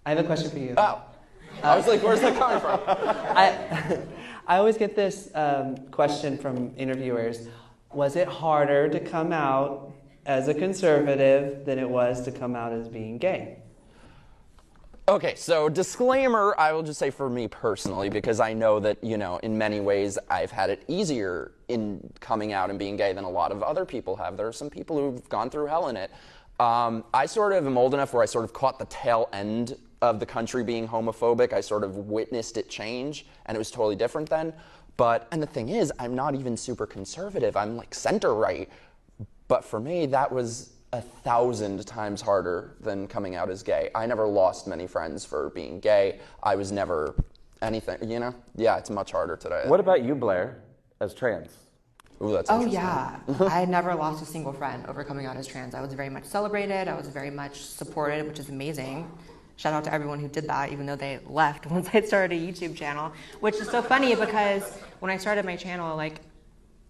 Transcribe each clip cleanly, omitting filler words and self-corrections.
I have a question for you. Oh, I was like, where's that coming from? I always get this question from interviewers. Was it harder to come out as a conservative than it was to come out as being gay? Okay, so disclaimer, I will just say for me personally, because I know that, you know, in many ways I've had it easier in coming out and being gay than a lot of other people have. There are some people who've gone through hell in it. I sort of am old enough where I sort of caught the tail end of the country being homophobic. I sort of witnessed it change, and it was totally different then. And the thing is, I'm not even super conservative. I'm like center-right. But for me, that was 1,000 times harder than coming out as gay. I never lost many friends for being gay. I was never anything, you know? Yeah, it's much harder today. What about you, Blair, as trans? Ooh, that's Oh interesting. yeah, I never lost a single friend over coming out as trans. I was very much celebrated. I was very much supported, which is amazing. Shout out to everyone who did that, even though they left once I started a YouTube channel, which is so funny because when I started my channel, like,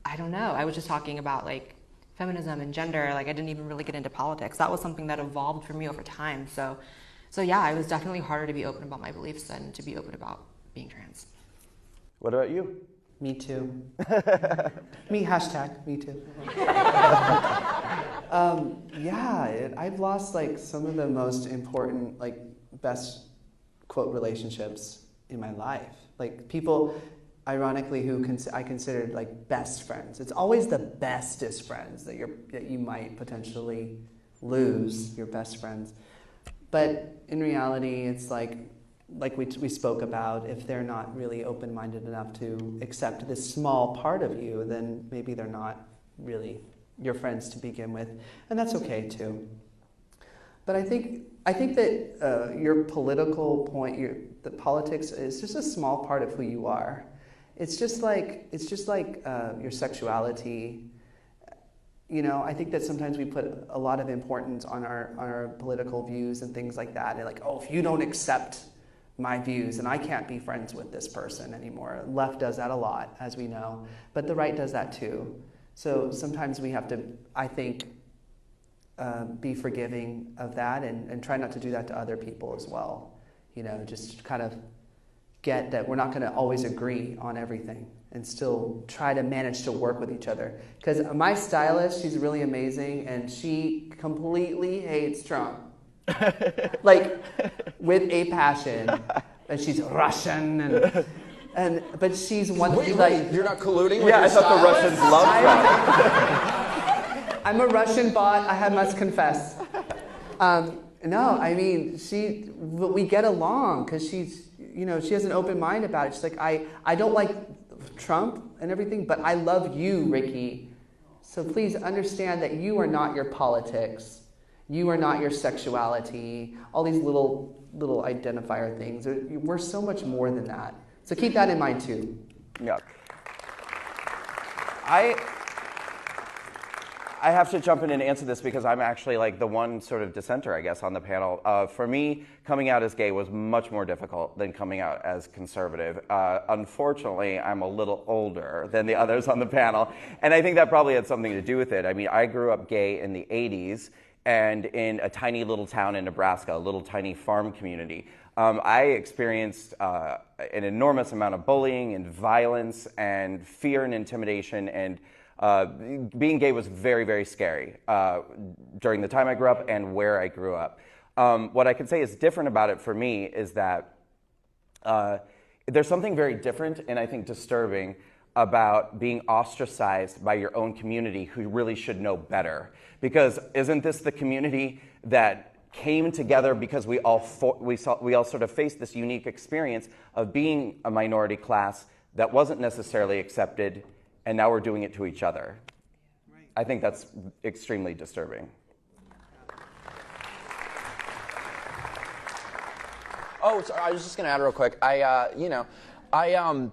I don't know, I was just talking about like feminism and gender. Like I didn't even really get into politics. That was something that evolved for me over time. So yeah, it was definitely harder to be open about my beliefs than to be open about being trans. What about you? Me too. Hashtag me too. I've lost like some of the most important, like best quote relationships in my life. Like people, ironically, who I considered like best friends. It's always the bestest friends that you might potentially lose, your best friends. But in reality, it's like we spoke about, if they're not really open-minded enough to accept this small part of you, then maybe they're not really your friends to begin with, and that's okay too. But I think that your political point, the politics is just a small part of who you are. It's just like your sexuality. You know, I think that sometimes we put a lot of importance on our political views and things like that. And like, oh, if you don't accept my views, and I can't be friends with this person anymore. Left does that a lot, as we know, but the right does that too. So sometimes we have to, I think, be forgiving of that and try not to do that to other people as well. You know, just kind of get that we're not going to always agree on everything and still try to manage to work with each other. Because my stylist, she's really amazing, and she completely hates Trump. Like, with a passion. And she's Russian, but she's one Wait, like... you're not colluding with Yeah, your I thought the stylist? Russians loved Trump. I'm a Russian bot, I must confess. No, I mean, we get along because she's, you know, she has an open mind about it. She's like, I don't like Trump and everything, but I love you, Ricky. So please understand that you are not your politics. You are not your sexuality. All these little identifier things. We're so much more than that. So keep that in mind too. Yeah. I have to jump in and answer this because I'm actually like the one sort of dissenter, I guess, on the panel. For me, coming out as gay was much more difficult than coming out as conservative. Unfortunately, I'm a little older than the others on the panel, and I think that probably had something to do with it. I mean, I grew up gay in the 80s and in a tiny little town in Nebraska, a little tiny farm community. I experienced an enormous amount of bullying and violence and fear and intimidation, and being gay was very, very scary during the time I grew up and where I grew up. What I can say is different about it for me is that there's something very different and I think disturbing about being ostracized by your own community who really should know better. Because isn't this the community that came together because we all sort of faced this unique experience of being a minority class that wasn't necessarily accepted, and now we're doing it to each other. Right. I think that's extremely disturbing. Oh, sorry, I was just going to add real quick. I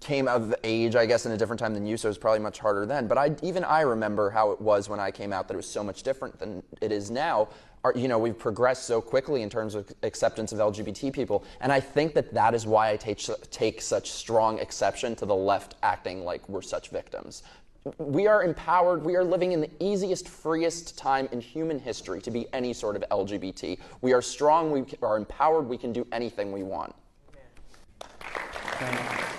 came of age, I guess, in a different time than you, so it was probably much harder then. But even I remember how it was when I came out, that it was so much different than it is now. We've progressed so quickly in terms of acceptance of LGBT people, and I think that is why I take such strong exception to the left acting like we're such victims. we are empowered. We are living in the easiest, freest time in human history to be any sort of LGBT. We are strong. We are empowered. We can do anything we want. Right.